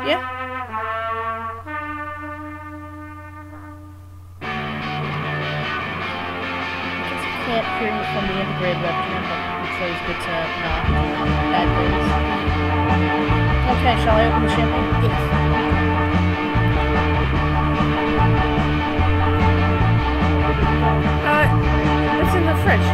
Yeah. Can't hear you from the integrated webcam, but it's always good to not bad things. Okay, shall I open the champagne? Yes. It's in the fridge.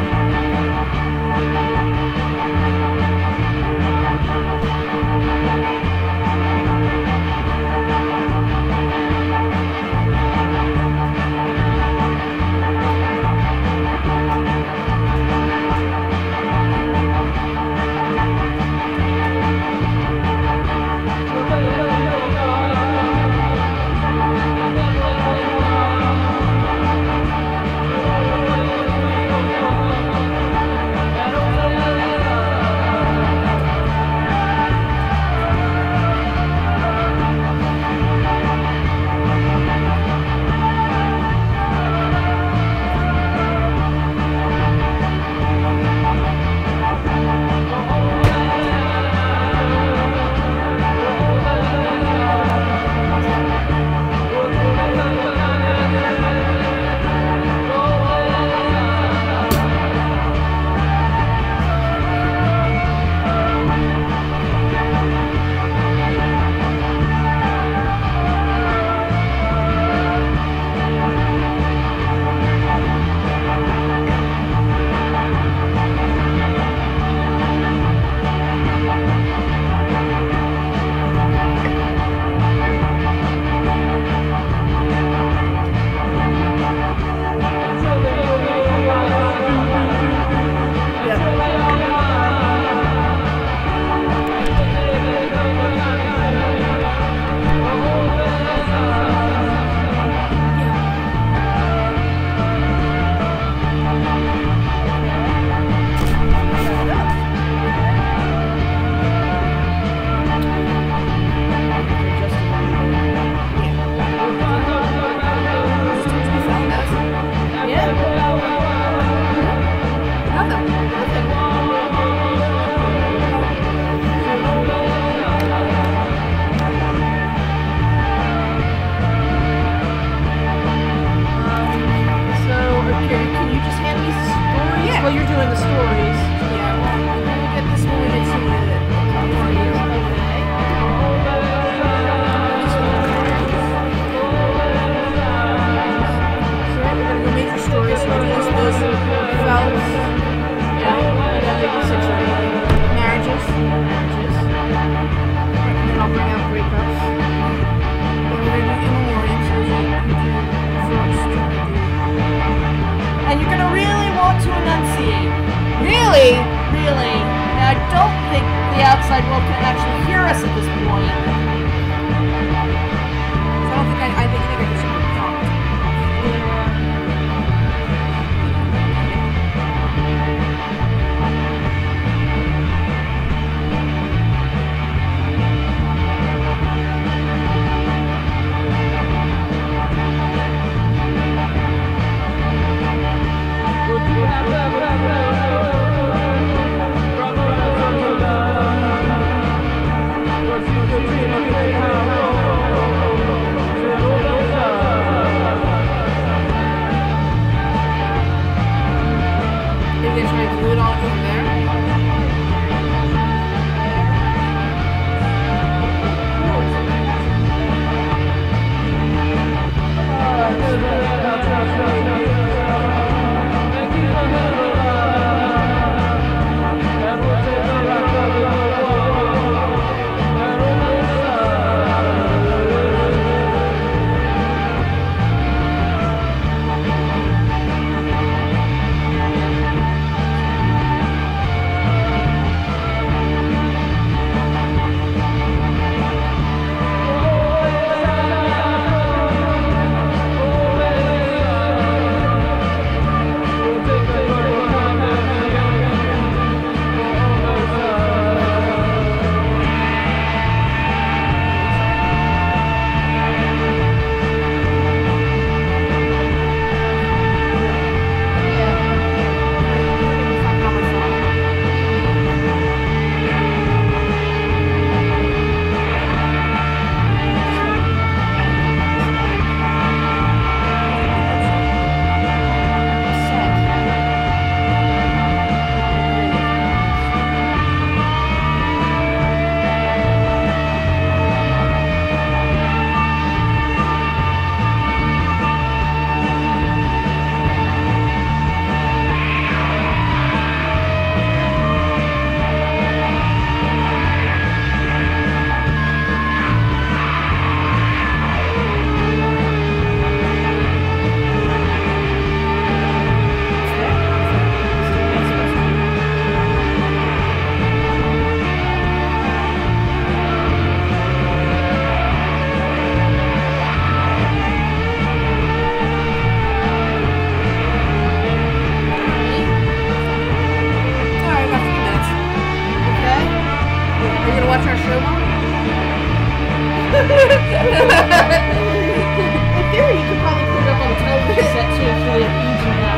theory, you could probably put it up on the television set too, so they have each and that.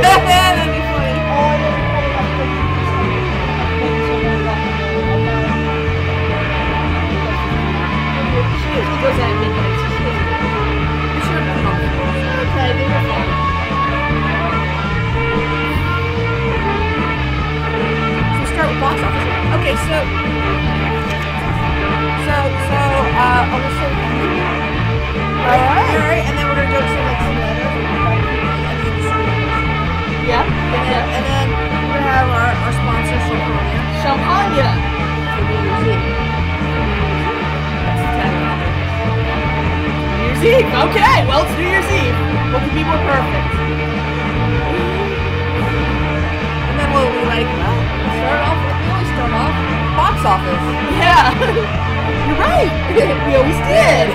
That'd be funny. She usually goes at midnight, so she doesn't. You should have done it. Okay, they were fun. So start with box office. Okay, so I'll just say alright, and then we're gonna go to like some letters. Yeah. And then we're gonna have our sponsor, Champagne. for New Year's Eve. That's the tagline. New Year's Eve. Okay, well, it's New Year's Eve. What could be more perfect? And then we'll be like, well, we always start off box office. Yeah. You're right. We always did.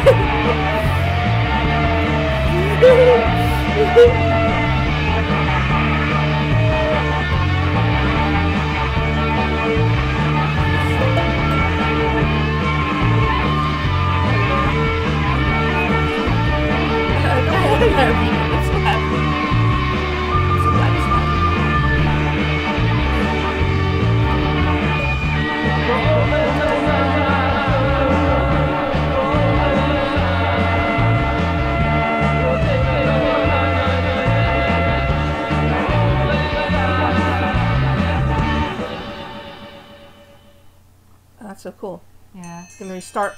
That's so cool. Yeah. It's gonna restart.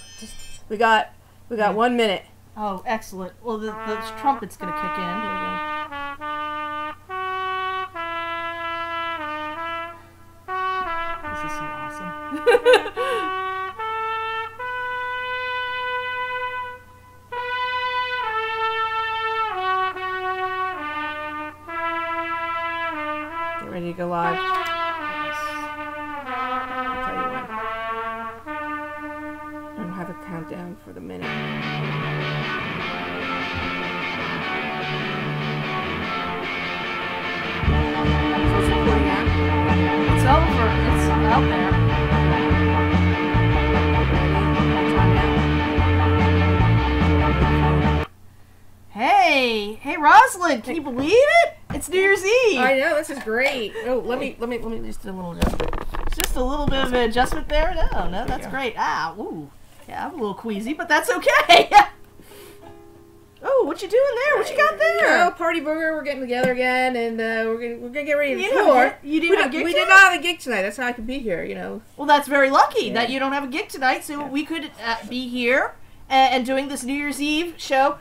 We got 1 minute. Oh, excellent. Well, the trumpet's gonna kick in. This is so awesome. Get ready to go live. Yes. I'll tell you when. And have a countdown for the minute. So it's recording now. It's over. It's out there. Hey, Rosalind, can you believe it? It's New Year's Eve. I know, this is great. Oh, let me just do a little adjustment. It's just a little bit of an adjustment there. No, that's great. Ah, ooh. Yeah, I'm a little queasy, but that's okay. Oh, what you doing there? What you got there? Oh, party burger. We're getting together again, and we're gonna get ready to You tour. didn't have a gig We tonight? did not have a gig tonight. That's how I could be here. You know. Well, that's very lucky Yeah. that you don't have a gig tonight, so we could be here and doing this New Year's Eve show.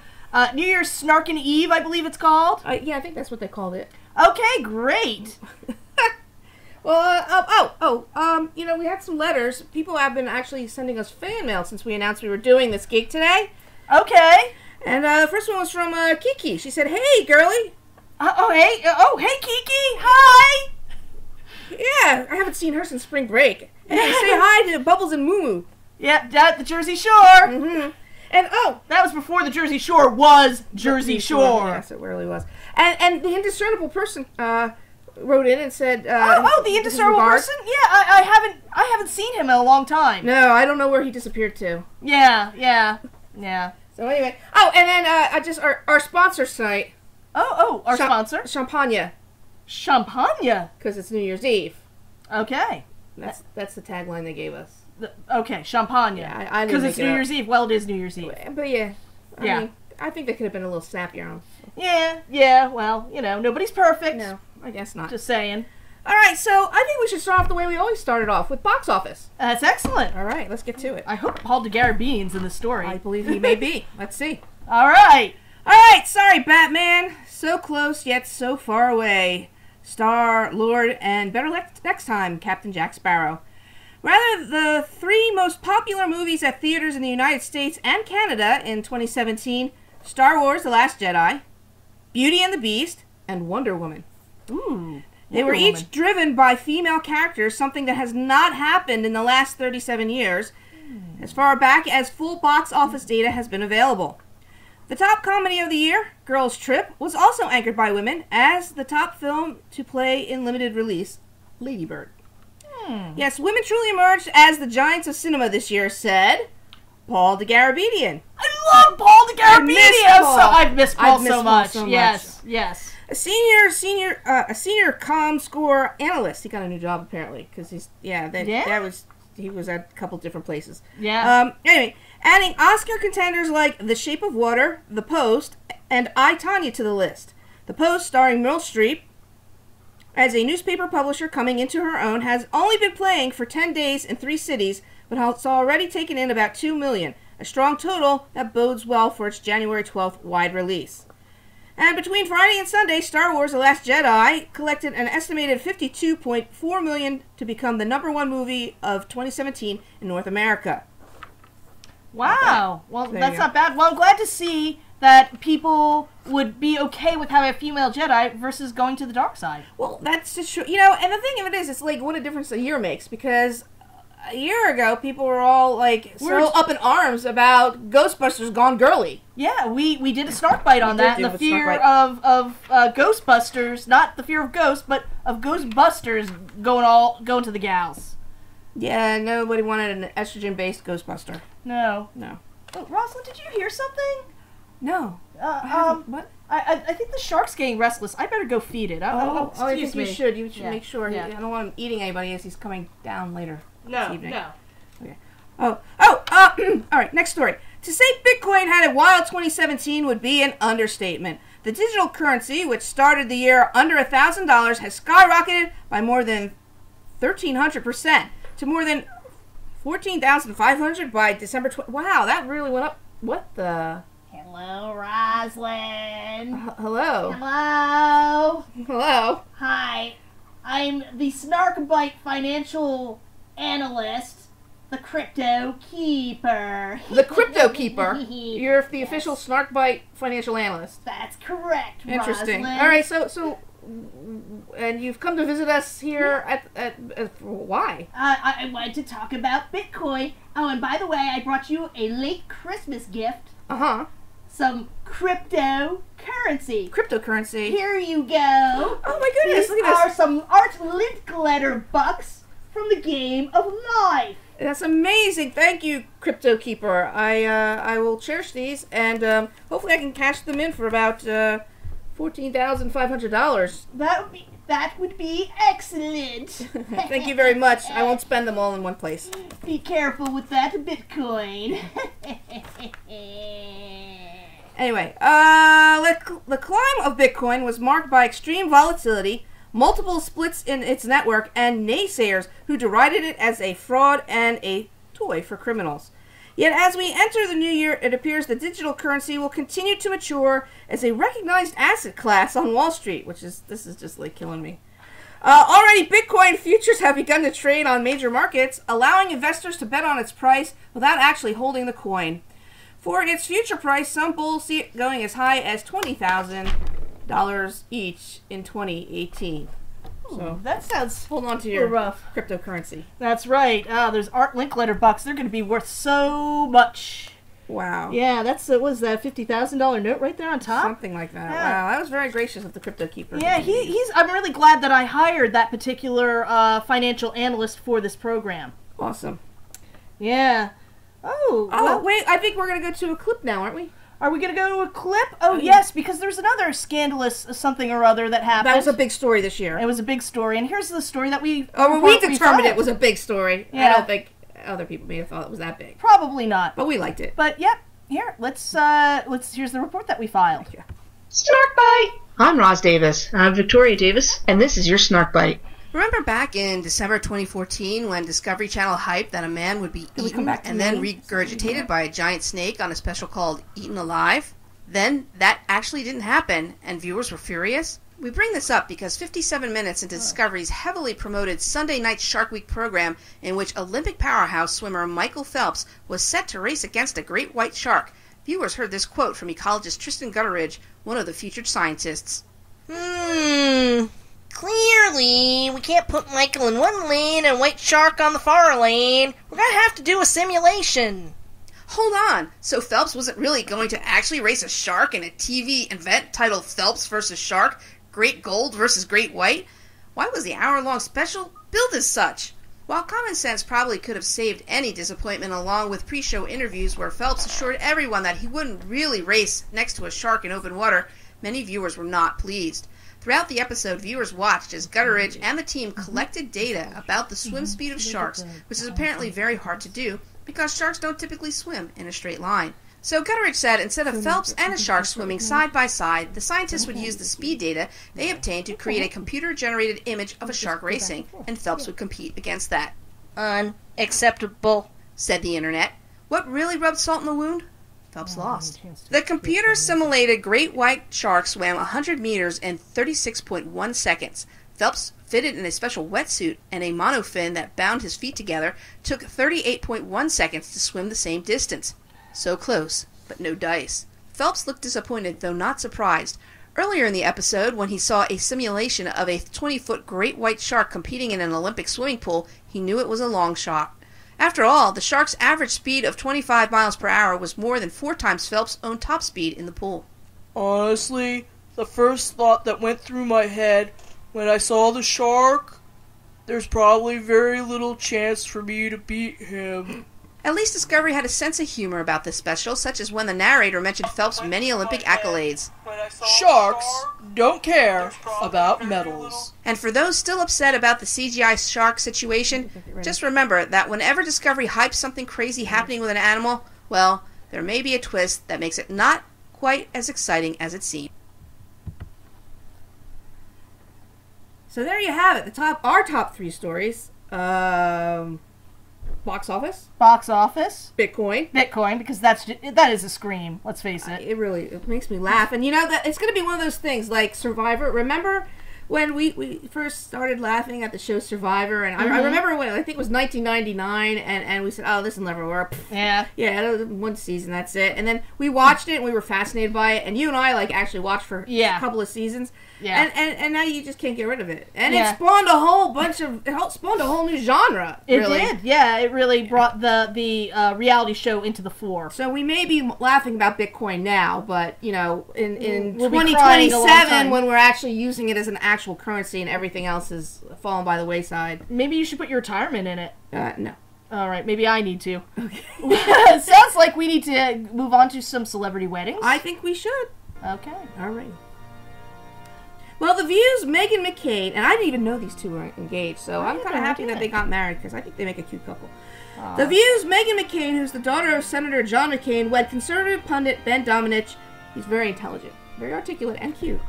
New Year's Snarkin' Eve, I believe it's called. Yeah, I think that's what they called it. Okay, great. Well, you know, we had some letters. People have been actually sending us fan mail since we announced we were doing this gig today. Okay. And the first one was from Kiki. She said, "Hey, girly." Hey Kiki. Hi. Yeah, I haven't seen her since spring break. Hey, say hi to Bubbles and Moo Moo. Yep, at the Jersey Shore. Mm-hmm. And that was before the Jersey Shore was Jersey Shore. Yes, it really was. And the indiscernible person wrote in and said, the indiscernible person? Yeah, I haven't seen him in a long time. No, I don't know where he disappeared to. Yeah. So anyway, and then our sponsor tonight. Our sponsor? Champagne. Champagne. Because it's New Year's Eve. Okay. That's the tagline they gave us. Okay, Champagne. Yeah, because it's New Year's Eve. Well, it is New Year's Eve. But yeah. I Yeah. mean, I think they could have been a little snappier on. Yeah. Well, you know, nobody's perfect. No, I guess not. Just saying. All right, so I think we should start off the way we always started off, with box office. That's excellent. All right, let's get to it. I hope Paul DeGarabine's in the story. I believe he may be. Let's see. All right. Sorry, Batman. So close, yet so far away. Star-Lord, and better next time, Captain Jack Sparrow. Rather, the three most popular movies at theaters in the United States and Canada in 2017, Star Wars The Last Jedi, Beauty and the Beast, and Wonder Woman. Ooh. They were each driven by female characters, something that has not happened in the last 37 years, as far back as full box office data has been available. The top comedy of the year, Girls Trip, was also anchored by women as the top film to play in limited release, Lady Bird. Yes, women truly emerged as the giants of cinema this year, said Paul the Garabedian. I love Paul the Garabedian. I've missed Paul so much. Yes. A senior ComScore analyst. He got a new job apparently because he was at a couple different places. Yeah. Anyway, adding Oscar contenders like The Shape of Water, The Post, and I, Tonya to the list. The Post, starring Meryl Streep, as a newspaper publisher coming into her own, has only been playing for 10 days in 3 cities, but has already taken in about $2 million, a strong total that bodes well for its January 12th wide release. And between Friday and Sunday, Star Wars The Last Jedi collected an estimated $52.4 million to become the #1 movie of 2017 in North America. Wow. Well, that's not bad. Well, I'm glad to see that people would be okay with having a female Jedi versus going to the dark side. Well, that's just true. You know, and the thing of it is, it's like what a difference a year makes, because a year ago, people were all like up in arms about Ghostbusters Gone Girly. Yeah, we did a snark bite on that. The fear of Ghostbusters, not the fear of ghosts, but of Ghostbusters going to the gals. Yeah, nobody wanted an estrogen-based Ghostbuster. No. Oh, Rosalind, did you hear something? No. What? I think the shark's getting restless. I better go feed it. I think you should. You should make sure. Yeah. I don't want him eating anybody as he's coming down later. No. Okay. All right, next story. To say Bitcoin had a wild 2017 would be an understatement. The digital currency, which started the year under $1,000, has skyrocketed by more than 1,300% to more than 14,500 by December 20. Wow, that really went up. What the? Hello, Rosalind. Hello. Hello. Hello. Hi. I'm the Snarkbite financial analyst, the Crypto Keeper. The Crypto Keeper? You're the official Snarkbite financial analyst. That's correct, Interesting. Rosalind. All right, so and you've come to visit us here at why? I wanted to talk about Bitcoin. Oh, and by the way, I brought you a late Christmas gift. Uh-huh. Some cryptocurrency. Cryptocurrency. Here you go. Oh my goodness, These look at this. are some art lint glitter bucks from the game of life. That's amazing. Thank you, Crypto Keeper. I will cherish these, and hopefully I can cash them in for about $14,500. That would be excellent. Thank you very much. I won't spend them all in one place. Be careful with that Bitcoin. Anyway, the climb of Bitcoin was marked by extreme volatility, multiple splits in its network, and naysayers who derided it as a fraud and a toy for criminals. Yet as we enter the new year, it appears the digital currency will continue to mature as a recognized asset class on Wall Street, this is just like killing me. Already, Bitcoin futures have begun to trade on major markets, allowing investors to bet on its price without actually holding the coin. For its future price, some bulls see it going as high as $20,000 each in 2018. So that sounds hold on to your rough cryptocurrency. That's right. There's art link letter bucks. They're going to be worth so much. Wow. Yeah, that's what was that $50,000 note right there on top? Something like that. Yeah. Wow, that was very gracious of the Crypto Keeper. Yeah, he's. I'm really glad that I hired that particular financial analyst for this program. Awesome. Yeah. Oh, wait, I think we're going to go to a clip now, aren't we? Are we going to go to a clip? Oh, yes, because there's another scandalous something or other that happened. That was a big story this year. It was a big story, and here's the story that we... we determined it was a big story. Yeah. I don't think other people may have thought it was that big. Probably not. But we liked it. But, yep, here, let's here's the report that we filed. Yeah. Snarkbite! I'm Roz Davis. I'm Victoria Davis, and this is your Snarkbite. Remember back in December 2014 when Discovery Channel hyped that a man would be eaten and then regurgitated by a giant snake on a special called Eaten Alive? Then that actually didn't happen, and viewers were furious. We bring this up because 57 minutes into Discovery's heavily promoted Sunday night Shark Week program, in which Olympic powerhouse swimmer Michael Phelps was set to race against a great white shark, viewers heard this quote from ecologist Tristan Gutteridge, one of the featured scientists. Clearly, we can't put Michael in one lane and White Shark on the far lane. We're going to have to do a simulation. Hold on, so Phelps wasn't really going to actually race a shark in a TV event titled Phelps vs. Shark, Great Gold vs. Great White? Why was the hour-long special billed as such? While common sense probably could have saved any disappointment, along with pre-show interviews where Phelps assured everyone that he wouldn't really race next to a shark in open water, many viewers were not pleased. Throughout the episode, viewers watched as Gutteridge and the team collected data about the swim speed of sharks, which is apparently very hard to do because sharks don't typically swim in a straight line. So Gutteridge said instead of Phelps and a shark swimming side by side, the scientists would use the speed data they obtained to create a computer-generated image of a shark racing, and Phelps would compete against that. Unacceptable, said the internet. What really rubbed salt in the wound? Phelps lost. The computer-simulated great white shark swam 100 meters in 36.1 seconds. Phelps, fitted in a special wetsuit and a monofin that bound his feet together, took 38.1 seconds to swim the same distance. So close, but no dice. Phelps looked disappointed, though not surprised. Earlier in the episode, when he saw a simulation of a 20-foot great white shark competing in an Olympic swimming pool, he knew it was a long shot. After all, the shark's average speed of 25 miles per hour was more than 4 times Phelps' own top speed in the pool. Honestly, the first thought that went through my head when I saw the shark, there's probably very little chance for me to beat him. At least Discovery had a sense of humor about this special, such as when the narrator mentioned Phelps' many Olympic accolades. Sharks don't care about medals. And for those still upset about the CGI shark situation, just remember that whenever Discovery hypes something crazy happening with an animal, well, there may be a twist that makes it not quite as exciting as it seems. So there you have it. Our top 3 stories. Box office. Box office. Bitcoin. Bitcoin, because that is a scream. Let's face it. It makes me laugh, and you know that it's going to be one of those things like Survivor. Remember when we first started laughing at the show Survivor, and I remember when I think it was 1999, and we said, "Oh, this will never work." Yeah, one season, that's it. And then we watched it, and we were fascinated by it, and you and I actually watched for a couple of seasons. Yeah, and now you just can't get rid of it, and it spawned a whole new genre. It did, yeah. It really brought the reality show into the fore. So we may be laughing about Bitcoin now, but in 2027, when we're actually using it as an actual currency and everything else has fallen by the wayside, maybe you should put your retirement in it. No. All right, maybe I need to. Okay. Sounds like we need to move on to some celebrity weddings. I think we should. Okay. All right. Well, The View's Meghan McCain, and I didn't even know these two were engaged, so I'm kind of happy that they got married, because I think they make a cute couple. The View's Meghan McCain, who's the daughter of Senator John McCain, wed conservative pundit Ben Domenech. He's very intelligent, very articulate, and cute.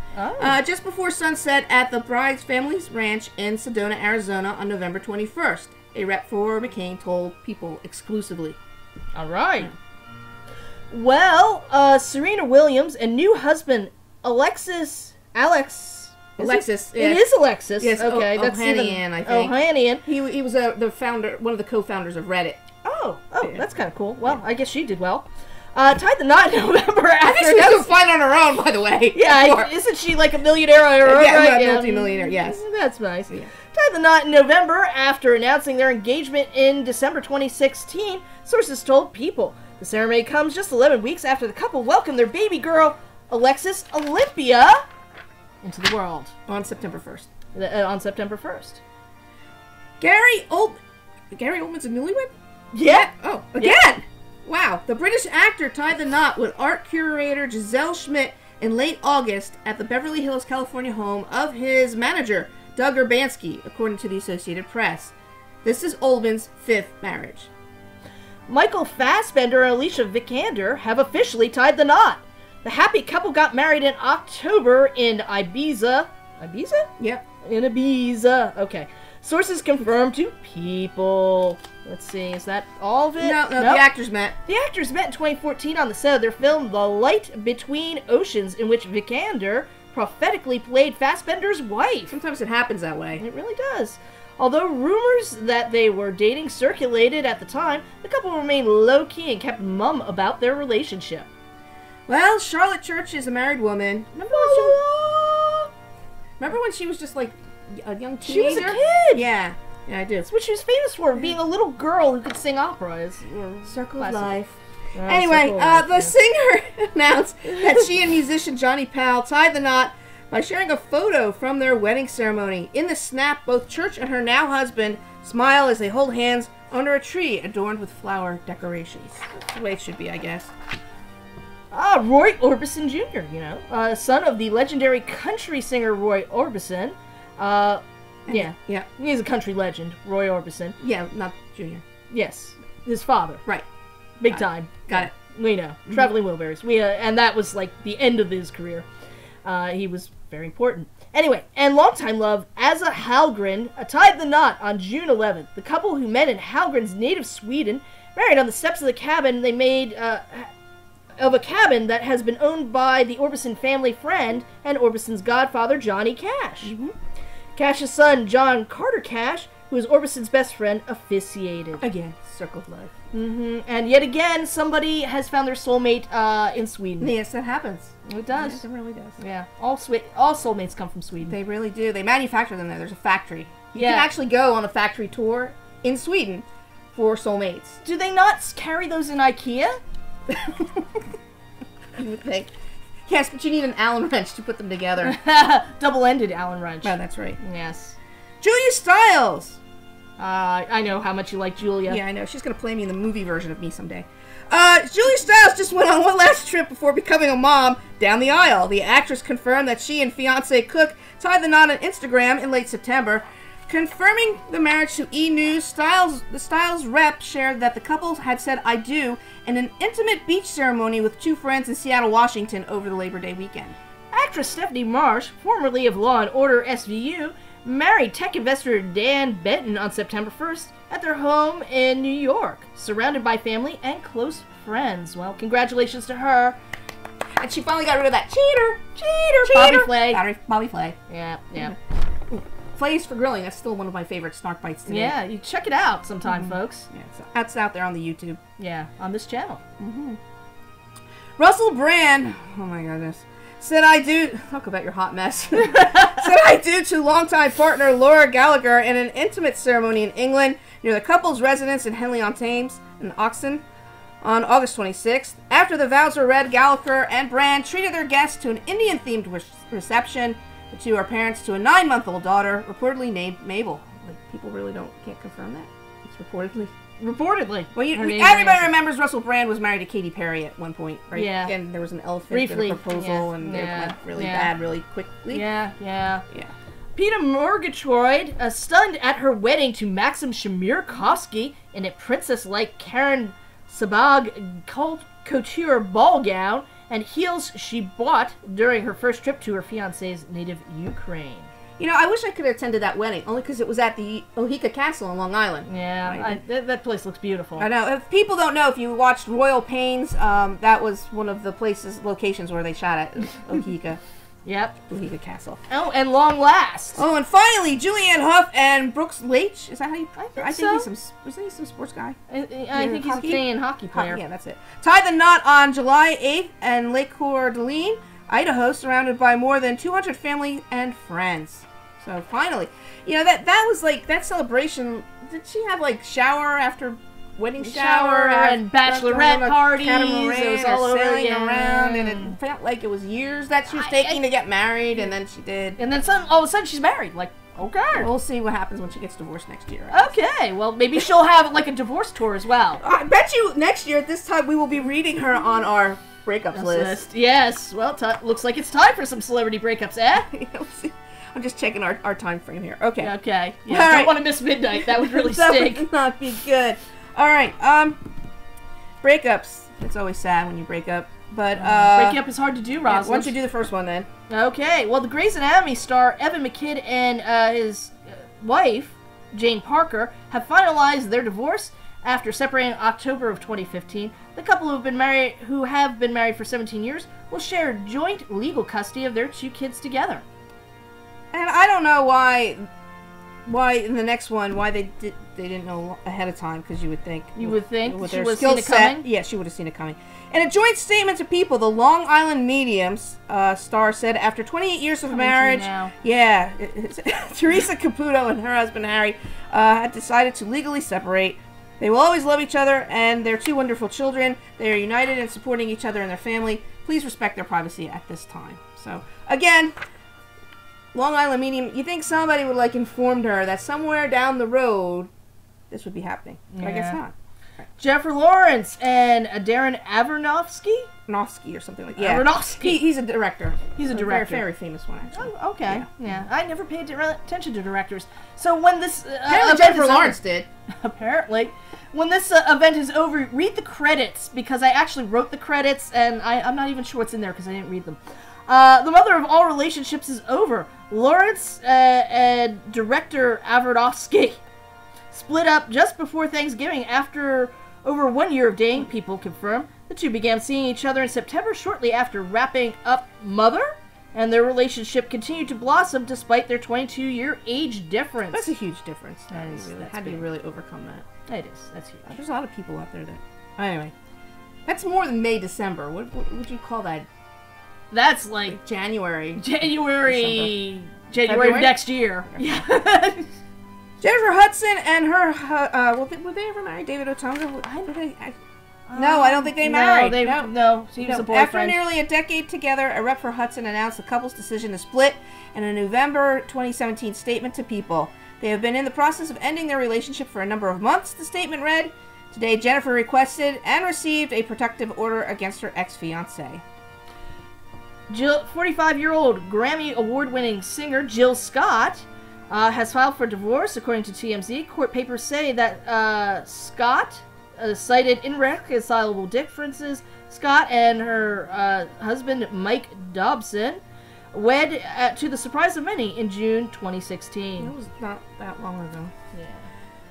Just before sunset at the bride's family's ranch in Sedona, Arizona on November 21st. A rep for McCain told People exclusively. All right. Well, Serena Williams and new husband Alexis. Alexis. It is Alexis. Yes. Okay. That's Ohanian, I think. Ohanian. He was the founder, one of the co-founders of Reddit. Oh, that's kind of cool. Well, I guess she did well. Tied the knot in November after. I think she was doing fine on her own, by the way. Yeah, isn't she like a millionaire on her own? Right? Multi-millionaire. Yes. That's nice. Yeah. Tied the knot in November after announcing their engagement in December 2016. Sources told People. The ceremony comes just 11 weeks after the couple welcomed their baby girl, Alexis Olympia, into the world on September 1st. Gary Oldman's a newlywed? Yeah. Oh, again? Yeah. Wow. The British actor tied the knot with art curator Giselle Schmidt in late August at the Beverly Hills, California home of his manager, Doug Urbanski, according to the Associated Press. This is Oldman's 5th marriage. Michael Fassbender and Alicia Vikander have officially tied the knot. The happy couple got married in October in Ibiza. Ibiza? Yep. In Ibiza. Okay. Sources confirmed to People. Let's see, is that all of it? No, the actors met. The actors met in 2014 on the set of their film The Light Between Oceans, in which Vikander prophetically played Fassbender's wife. Sometimes it happens that way. It really does. Although rumors that they were dating circulated at the time, the couple remained low-key and kept mum about their relationship. Well, Charlotte Church is a married woman. Remember when she was just like a young teenager? She was a kid! Yeah, I do. That's what she was famous for, being a little girl who could sing opera. Circle of Life. Anyway, the singer announced that she and musician Johnny Powell tied the knot by sharing a photo from their wedding ceremony. In the snap, both Church and her now husband smile as they hold hands under a tree adorned with flower decorations. That's the way it should be, I guess. Roy Orbison Jr., son of the legendary country singer Roy Orbison. Yeah. He's a country legend, Roy Orbison. Yeah, not Junior. Yes, his father. Right. Big time. Got it. We know. Traveling Wilburys. And that was like the end of his career. He was very important. Anyway, and longtime love, Asa Hallgren, tied the knot on June 11th. The couple who met in Hallgren's native Sweden married on the steps of the cabin they made of a cabin that has been owned by the Orbison family friend and Orbison's godfather, Johnny Cash. Cash's son, John Carter Cash, who is Orbison's best friend, officiated. Again, circle of life. And yet again, somebody has found their soulmate in Sweden. Yes, that happens. It does. Yes, it really does. Yeah, all soulmates come from Sweden. They really do. They manufacture them there. There's a factory. You can actually go on a factory tour in Sweden for soulmates. Do they not carry those in IKEA? You would think. Yes, but you need an Allen wrench to put them together. Double-ended Allen wrench. Oh, that's right. Yes. Julia Stiles! I know how much you like Julia. Yeah, I know. She's going to play me in the movie version of me someday. Julia Stiles just went on one last trip before becoming a mom down the aisle. The actress confirmed that she and fiancé Cook tied the knot on Instagram in late September. Confirming the marriage to E! News, the Stiles rep shared that the couple had said "I do" in an intimate beach ceremony with two friends in Seattle, Washington over the Labor Day weekend. Actress Stephanie Marsh, formerly of Law & Order SVU, married tech investor Dan Benton on September 1st at their home in New York, surrounded by family and close friends. Well, congratulations to her. And she finally got rid of that cheater. Bobby Flay. Bobby Flay. Yeah. Flays for grilling. That's still one of my favorite snark bites today. Yeah, you check it out sometime, folks. Yeah, that's out there on the YouTube. Yeah, on this channel. Russell Brand, oh my goodness, said "I do." Talk about your hot mess. Said "I do" to longtime partner Laura Gallagher in an intimate ceremony in England near the couple's residence in Henley-on-Thames in Oxon on August 26th. After the vows were read, Gallagher and Brand treated their guests to an Indian-themed reception. The two are parents to a 9-month-old daughter, reportedly named Mabel. Like, people really can't confirm that. It's reportedly. Well, everybody remembers Russell Brand was married to Katy Perry at one point, right? Yeah. And there was an elephant Briefly. and a proposal, and it went really bad really quickly. Yeah. Peter Murgatroyd, stunned at her wedding to Maxim Shamirkovsky in a princess-like Karen Sabag couture ball gown and heels she bought during her first trip to her fiancé's native Ukraine. You know, I wish I could have attended that wedding, only because it was at the Ohika Castle in Long Island. Yeah, that place looks beautiful. I know. If people don't know, if you watched Royal Pains, that was one of the locations where they shot at Ohika. Yep. Ohika Castle. Oh, and Long Last. Oh, and finally, Julianne Hough and Brooks Leach. Is that how you? I think so. Wasn't he some sports guy? I think he's a Canadian hockey player. Yeah, that's it. Tied the knot on July 8th in Lake Coeur d'Alene, Idaho, surrounded by more than 200 family and friends. So finally, you know, that was like that celebration. Did she have like shower after wedding shower and bachelorette parties? It was all over sailing around, and it felt like it was years that she was taking to get married, and then she did. And then all of a sudden she's married. Like, okay, we'll see what happens when she gets divorced next year. Okay, well maybe she'll have like a divorce tour as well. I bet you next year at this time we will be reading her on our breakups list. Yes. Well, looks like it's time for some celebrity breakups, eh? I'm just checking our time frame here. Okay. Okay. Yeah. Don't want to miss midnight. That would really stink. That would not be good. All right. Breakups. It's always sad when you break up, but breaking up is hard to do, Rosalind. Why don't you do the first one then? Okay. Well, the Grey's Anatomy star Evan McKidd and his wife Jane Parker have finalized their divorce after separating in October of 2015. The couple who have been married for 17 years will share joint legal custody of their 2 kids together. And I don't know why in the next one they didn't know ahead of time, because you would think she would have seen it coming. Yeah, she would have seen it coming. In a joint statement to People, the Long Island Medium's star said, after 28 years of marriage, Teresa Caputo and her husband Harry had decided to legally separate. They will always love each other and their 2 wonderful children. They are united in supporting each other and their family. Please respect their privacy at this time. So again, Long Island medium, you think somebody would, like, informed her that somewhere down the road this would be happening. But I guess not. Jennifer Lawrence and Darren Aronofsky? Aronofsky or something like that. Yeah. Aronofsky. He's a director. He's a director. Very famous one, actually. Oh, okay. Yeah. I never paid attention to directors. So when this apparently Jennifer Lawrence did. Apparently. When this event is over, read the credits, because I actually wrote the credits, and I'm not even sure what's in there because I didn't read them. The mother of all relationships is over. Lawrence and director Aronofsky split up just before Thanksgiving after over 1 year of dating, people confirm. The two began seeing each other in September shortly after wrapping up Mother, and their relationship continued to blossom despite their 22-year age difference. That's a huge difference. How do you really overcome that? It is. That's huge. There's a lot of people out there that... Anyway. That's more than May, December. What would you call that? That's like January. January February? of next year. Yeah. Jennifer Hudson and her, were they ever married? David Otunga? No, I don't think they married. No, he was a boyfriend. After nearly a decade together, a rep for Hudson announced the couple's decision to split in a November 2017 statement to People. They have been in the process of ending their relationship for a number of months, the statement read. Today, Jennifer requested and received a protective order against her ex-fiancé. 45-year-old Grammy Award-winning singer Jill Scott has filed for divorce, according to TMZ. Court papers say that Scott cited irreconcilable differences. Scott and her husband, Mike Dobson, wed to the surprise of many in June 2016. That was not that long ago. Yeah.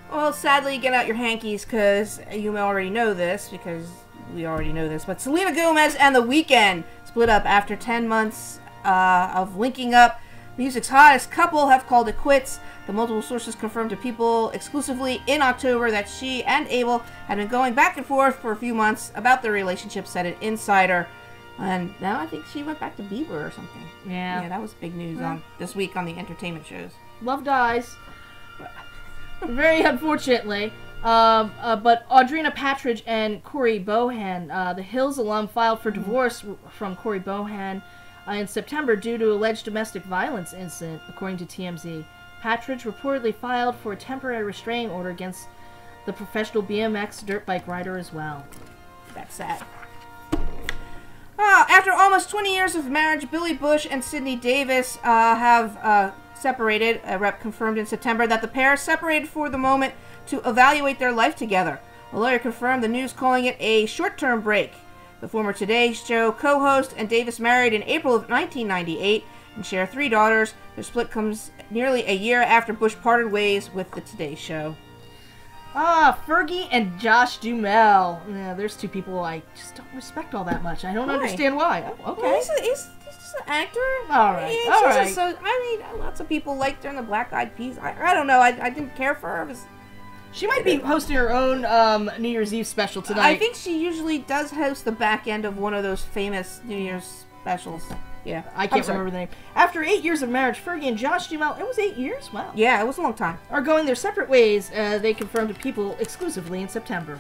Well, sadly, get out your hankies, because you may already know this, because we already know this, but Selena Gomez and The Weeknd split up after 10 months of linking up. Music's hottest couple have called it quits. The multiple sources confirmed to People exclusively in October that she and Abel had been going back and forth for a few months about their relationship, said an insider. And now I think she went back to Bieber or something. Yeah. Yeah, that was big news on this week on the entertainment shows. Love dies. Very unfortunately. But Audrina Patridge and Corey Bohan, the Hills alum, filed for divorce from Corey Bohan in September due to alleged domestic violence incident, according to TMZ. Patridge reportedly filed for a temporary restraining order against the professional BMX dirt bike rider as well. That's sad. After almost 20 years of marriage, Billy Bush and Sydney Davis have separated. A rep confirmed in September that the pair separated for the moment to evaluate their life together. A lawyer confirmed the news, calling it a short-term break. The former Today Show co-host and Davis married in April of 1998 and share 3 daughters. Their split comes nearly a year after Bush parted ways with the Today Show. Fergie and Josh Duhamel. Yeah, there's two people I just don't respect all that much. I don't understand why. Oh, okay. Well, he's just an actor. All right. Yeah, all right. I mean, lots of people liked her in the Black Eyed Peas. I don't know. I didn't care for her. She might be hosting her own New Year's Eve special tonight. I think she usually does host the back end of one of those famous New Year's specials. Yeah, I can't remember the name. After 8 years of marriage, Fergie and Josh Duhamel, it was 8 years? Wow. Yeah, it was a long time. Are going their separate ways, they confirmed to People exclusively in September.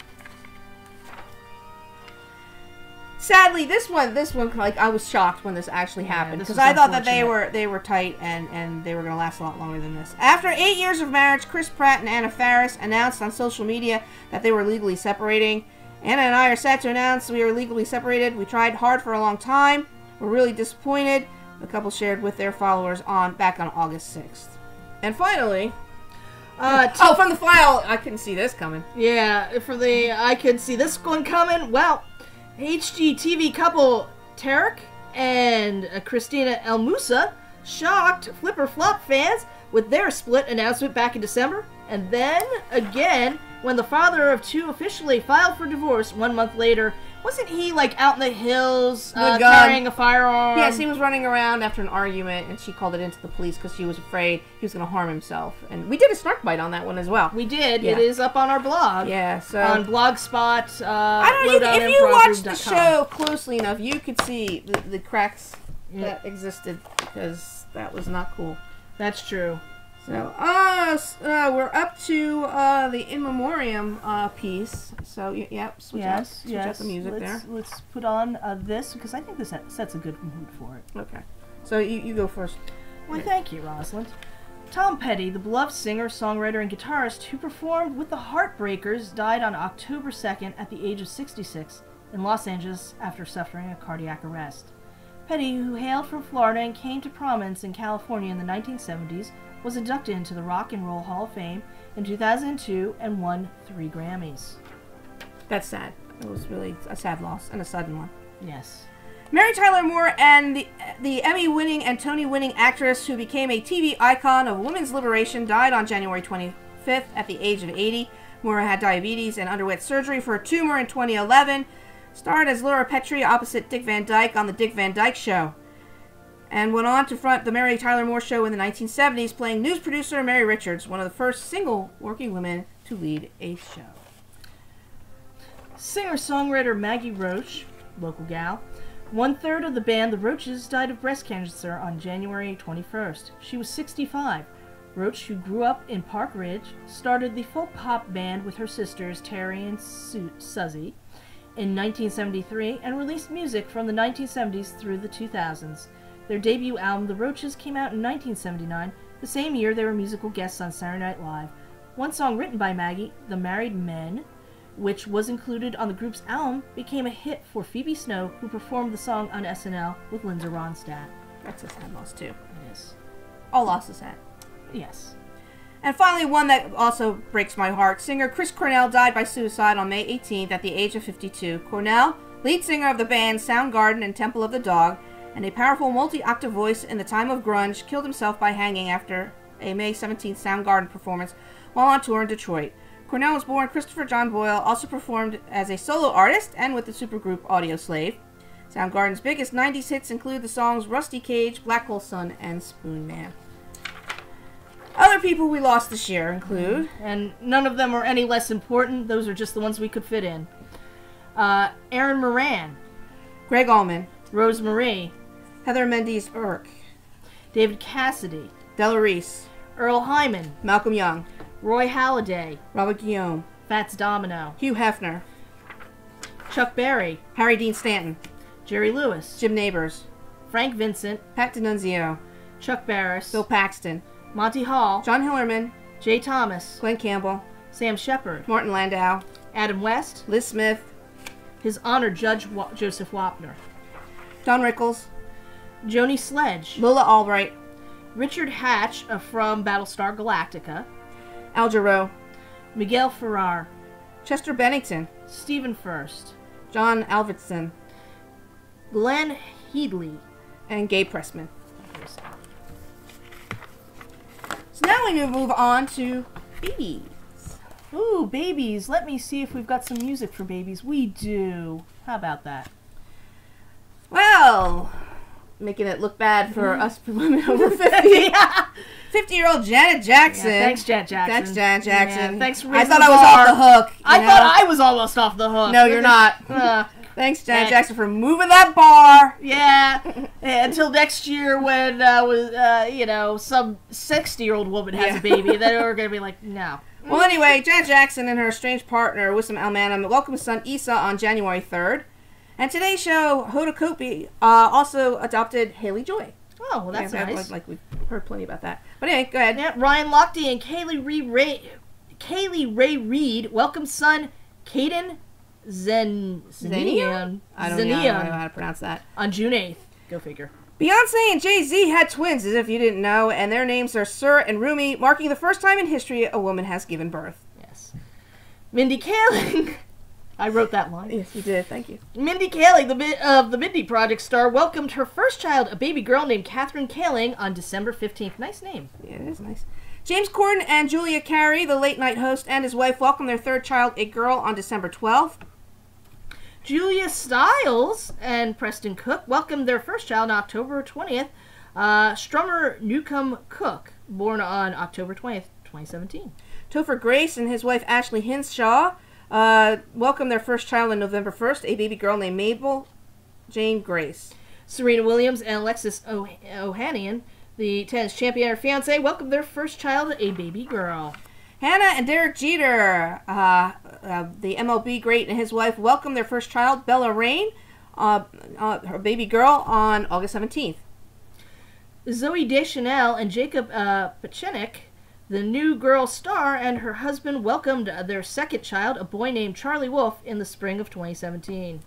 Sadly, this one, like, I was shocked when this actually happened, because I thought that they were tight and they were going to last a lot longer than this. After 8 years of marriage, Chris Pratt and Anna Faris announced on social media that they were legally separating. Anna and I are sad to announce we are legally separated. We tried hard for a long time. We're really disappointed, the couple shared with their followers back on August 6th. And finally... from the file, I couldn't see this coming. Yeah, I could see this one coming. Well, HGTV couple Tarek and Christina El Moussa shocked Flipper Flop fans with their split announcement back in December. And then, again, when the father of two officially filed for divorce 1 month later. Wasn't he, like, out in the hills carrying a firearm? Yes, he was running around after an argument, and she called it into the police because she was afraid he was going to harm himself. And we did a snark bite on that one as well. We did. Yeah. It is up on our blog. Yeah, so... On Blogspot, I don't know, if you watched the show closely enough, you could see the cracks that existed, because that was not cool. That's true. So, we're up to the In Memoriam piece. So, switch out the music there. Let's put on this, because I think this sets a good mood for it. Okay. So, you go first. Why, thank you, Rosalind. Tom Petty, the beloved singer, songwriter, and guitarist who performed with the Heartbreakers, died on October 2nd at the age of 66 in Los Angeles after suffering a cardiac arrest. Petty, who hailed from Florida and came to prominence in California in the 1970s, was inducted into the Rock and Roll Hall of Fame in 2002 and won 3 Grammys. That's sad. It was really a sad loss and a sudden one. Yes. Mary Tyler Moore, and the Emmy-winning and Tony-winning actress who became a TV icon of women's liberation, died on January 25th at the age of 80. Moore had diabetes and underwent surgery for a tumor in 2011. Starred as Laura Petrie opposite Dick Van Dyke on The Dick Van Dyke Show, and went on to front the Mary Tyler Moore Show in the 1970s, playing news producer Mary Richards, one of the first single working women to lead a show. Singer-songwriter Maggie Roach, local gal, 1/3 of the band The Roaches died of breast cancer on January 21st. She was 65. Roach, who grew up in Park Ridge, started the folk pop band with her sisters Terry and Suzy in 1973 and released music from the 1970s through the 2000s. Their debut album, The Roaches, came out in 1979. The same year, they were musical guests on Saturday Night Live. One song written by Maggie, The Married Men, which was included on the group's album, became a hit for Phoebe Snow, who performed the song on SNL with Lindsay Ronstadt. That's a sad loss, too. It is. All loss is sad. Yes. And finally, one that also breaks my heart. Singer Chris Cornell died by suicide on May 18th at the age of 52. Cornell, lead singer of the bands Soundgarden and Temple of the Dog, and a powerful multi-octave voice in the time of grunge, killed himself by hanging after a May 17th Soundgarden performance while on tour in Detroit. Cornell was born Christopher John Boyle, also performed as a solo artist and with the supergroup Audioslave. Soundgarden's biggest 90s hits include the songs Rusty Cage, Black Hole Sun, and Spoon Man. Other people we lost this year include... And none of them are any less important. Those are just the ones we could fit in. Aaron Moran. Greg Allman. Rose Marie. Heather Mendes Burke. David Cassidy. Della Reese. Earl Hyman. Malcolm Young. Roy Halladay. Robert Guillaume. Fats Domino. Hugh Hefner. Chuck Berry. Harry Dean Stanton. Jerry Lewis. Jim Nabors. Frank Vincent. Pat D'Annunzio. Chuck Barris. Bill Paxton. Monty Hall. John Hillerman. Jay Thomas. Glenn Campbell. Sam Shepard. Martin Landau. Adam West. Liz Smith. His Honor Judge Joseph Wapner. Don Rickles. Joni Sledge. Lola Albright. Richard Hatch from Battlestar Galactica. Al Jarreau. Miguel Ferrar. Chester Bennington. Stephen First. John Alvidson. Glenn Headley. And Gabe Pressman. So now we move on to babies. Ooh, babies. Let me see if we've got some music for babies. We do. How about that? Well, making it look bad for us women over 50. Yeah. 50-year-old Janet Jackson. Yeah, thanks, Janet Jackson. Thanks, Janet Jackson. Yeah, thanks for I raising thought the I was bar. off the hook. I thought I was almost off the hook. No, you're not. Thanks, Janet Thanks. Jackson, for moving that bar. Yeah. Until next year when, some 60-year-old woman has a baby, then we're going to be like, no. Well, anyway, Janet Jackson and her estranged partner, Wissam Almanam, welcomed his son Issa on January 3rd. And today's show, Hoda Kotb, also adopted Haley Joy. Oh, well, that's nice. Like we've heard plenty about that. But anyway, go ahead. Yeah, Ryan Lochte and Kaylee Ray Reid welcomed son Caden Zenion. I don't know how to pronounce that. On June 8th. Go figure. Beyonce and Jay-Z had twins, as if you didn't know, and their names are Sir and Rumi, marking the first time in history a woman has given birth. Yes. Mindy Kaling. I wrote that line. Yes, you did. Thank you. Mindy Kaling, of the Mindy Project star, welcomed her first child, a baby girl named Catherine Kaling, on December 15th. Nice name. Yeah, it is nice. James Corden and Julia Carey, the late-night host, and his wife, welcomed their third child, a girl, on December 12th. Julia Stiles and Preston Cook welcomed their first child on October 20th. Strummer Newcomb Cook, born on October 20th, 2017. Topher Grace and his wife, Ashley Hinshaw, welcomed their first child on November 1st, a baby girl named Mabel Jane Grace. Serena Williams and Alexis Ohanian, the tennis champion and her fiancé, welcomed their first child, a baby girl. Hannah and Derek Jeter, the MLB great, and his wife, welcomed their first child, Bella Rain, her baby girl, on August 17th. Zooey Deschanel and Jacob Pachenik, the new girl star, and her husband welcomed their second child, a boy named Charlie Wolf, in the spring of 2017.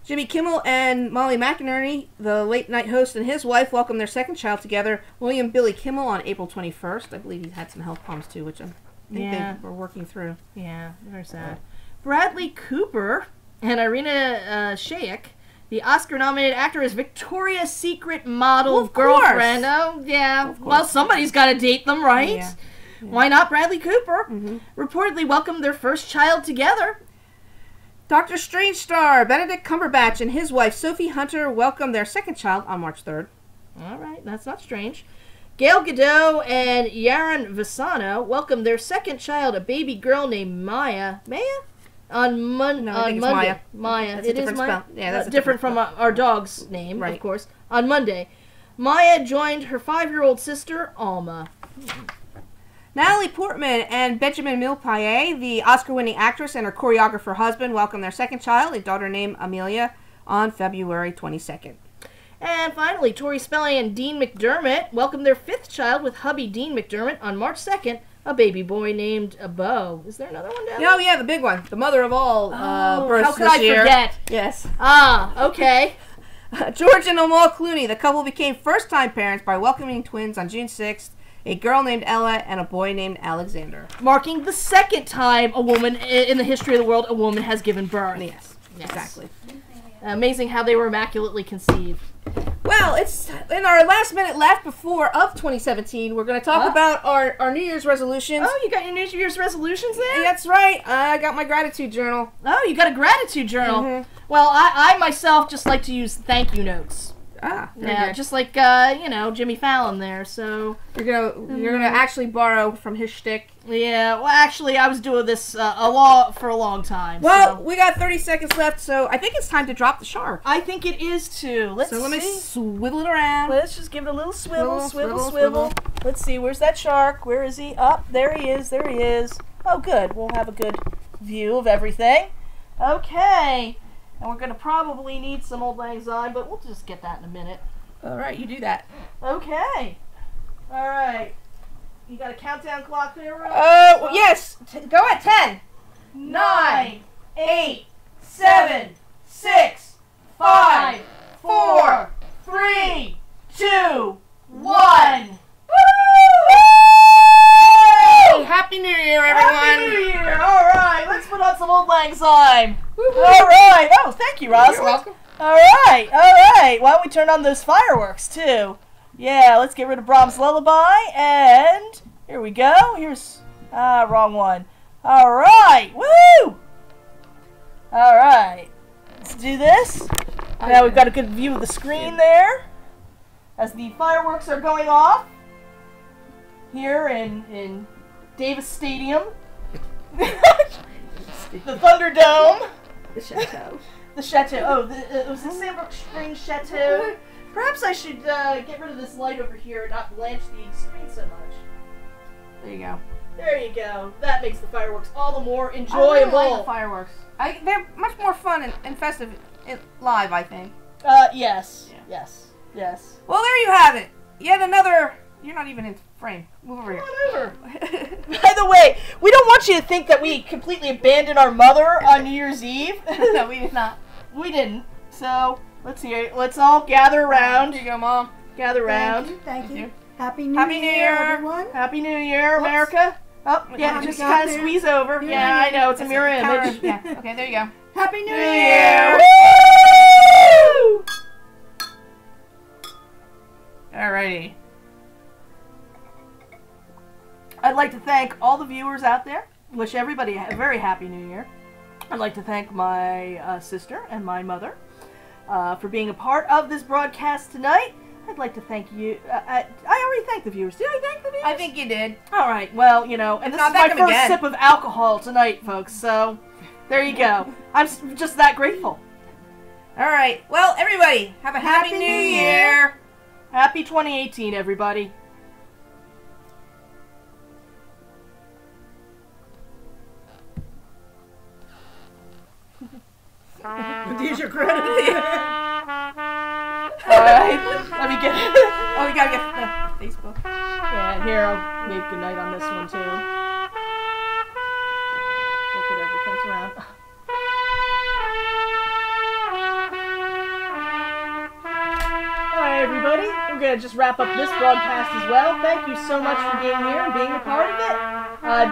Jimmy Kimmel and Molly McInerney, the late-night host, and his wife welcomed their second child together, William Billy Kimmel, on April 21st. I believe he had some health problems, too, which I think they were working through. Yeah, very sad. Bradley Cooper and Irina Shayk, the Oscar-nominated actor, is Victoria's Secret model girlfriend. Oh, yeah. Well, somebody's got to date them, right? Yeah. Why not Bradley Cooper? Reportedly welcomed their first child together. Doctor Strange star Benedict Cumberbatch and his wife Sophie Hunter welcomed their second child on March 3rd. All right, that's not strange. Gal Gadot and Yaron Visano welcomed their second child, a baby girl named Maya. Maya? On Monday. Maya. Maya. That's it is Maya. Yeah, that's different from our dog's name, right. Of course. On Monday, Maya joined her 5-year-old sister, Alma. Natalie Portman and Benjamin Millepied, the Oscar-winning actress, and her choreographer husband welcomed their second child, a daughter named Amelia, on February 22nd. And finally, Tori Spelling and Dean McDermott welcomed their 5th child with hubby Dean McDermott on March 2nd, a baby boy named Bo. Is there another one down there? Oh, yeah, the big one. The mother of all births how could I year. forget? Yes. Okay. George and Amal Clooney, the couple became first-time parents by welcoming twins on June 6th, a girl named Ella and a boy named Alexander. Marking the second time a woman, in the history of the world, a woman has given birth. Yes. Exactly. Amazing how they were immaculately conceived. Well, it's in our last minute left before of 2017. We're going to talk about our New Year's resolutions. Oh, you got your New Year's resolutions there? That's right. I got my gratitude journal. Oh, you got a gratitude journal. Well, I myself just like to use thank you notes. Yeah, just like Jimmy Fallon there. So you're gonna actually borrow from his shtick. Yeah. Well, actually, I was doing this for a long time. Well, we got 30 seconds left, so I think it's time to drop the shark. I think it is too. Let me swivel it around. Let's just give it a little swivel. Let's see. Where's that shark? Where is he? There he is. There he is. Oh, good. We'll have a good view of everything. Okay. And we're going to probably need some Old Lang Syne, but we'll just get that in a minute. All right, you do that. Okay. All right. You got a countdown clock there, Rose? Yes. Go at 10. 9, 8, 7, 6, 5, 4, 3, 2, 1. Woo! Happy New Year, everyone. Happy New Year. All right. Let's put on some Old Lang Syne. All right. Oh, thank you, Rosalind. You're welcome. All right. Why don't we turn on those fireworks, too? Yeah, let's get rid of Brahms' Lullaby, and here we go. Here's, wrong one. All right. Woo! All right. Let's do this. Now we've got a good view of the screen there as the fireworks are going off here in Davis Stadium. The Thunderdome. The Chateau. The Chateau. Oh, it was the Sandbrook Springs Chateau. Perhaps I should get rid of this light over here and not blanch the screen so much. There you go. There you go. That makes the fireworks all the more enjoyable. I really like the fireworks. They're much more fun and festive live, I think. Yes. Yeah. Yes. Well, there you have it. Yet another... You're not even in frame. Move over here. Whatever. By the way, we don't want you to think that we completely abandoned our mother on New Year's Eve. No, we did not. We didn't. So, let's all gather around. Here you go, Mom. Gather around. Thank you. Happy New Year, everyone. Happy New Year, America. Oh, yeah, just kind of squeeze over. Yeah, I know, it's a mirror image. Yeah, okay, there you go. Happy New Year. Woo! Alrighty. I'd like to thank all the viewers out there. Wish everybody a very happy New Year. I'd like to thank my sister and my mother for being a part of this broadcast tonight. I'd like to thank you. I already thanked the viewers. Did I thank the viewers? I think you did. All right. Well, and this is my first sip of alcohol tonight, folks. So, there you go. I'm just that grateful. All right. Well, everybody, have a happy New Year. Happy 2018, everybody. Use your credit. Alright, let me get it. Oh, we gotta get Facebook. Yeah, here, I'll wave goodnight on this one too. Look at everything's around. Alright, everybody, we're gonna just wrap up this broadcast as well. Thank you so much for being here and being a part of it.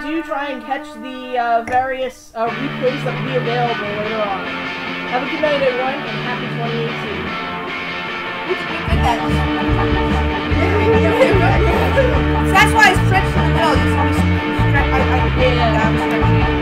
Do try and catch the various replays that will be available later on. Have a good night, everyone, and happy 2018. That's why I stretched in the middle. You saw me stretch. I stretching.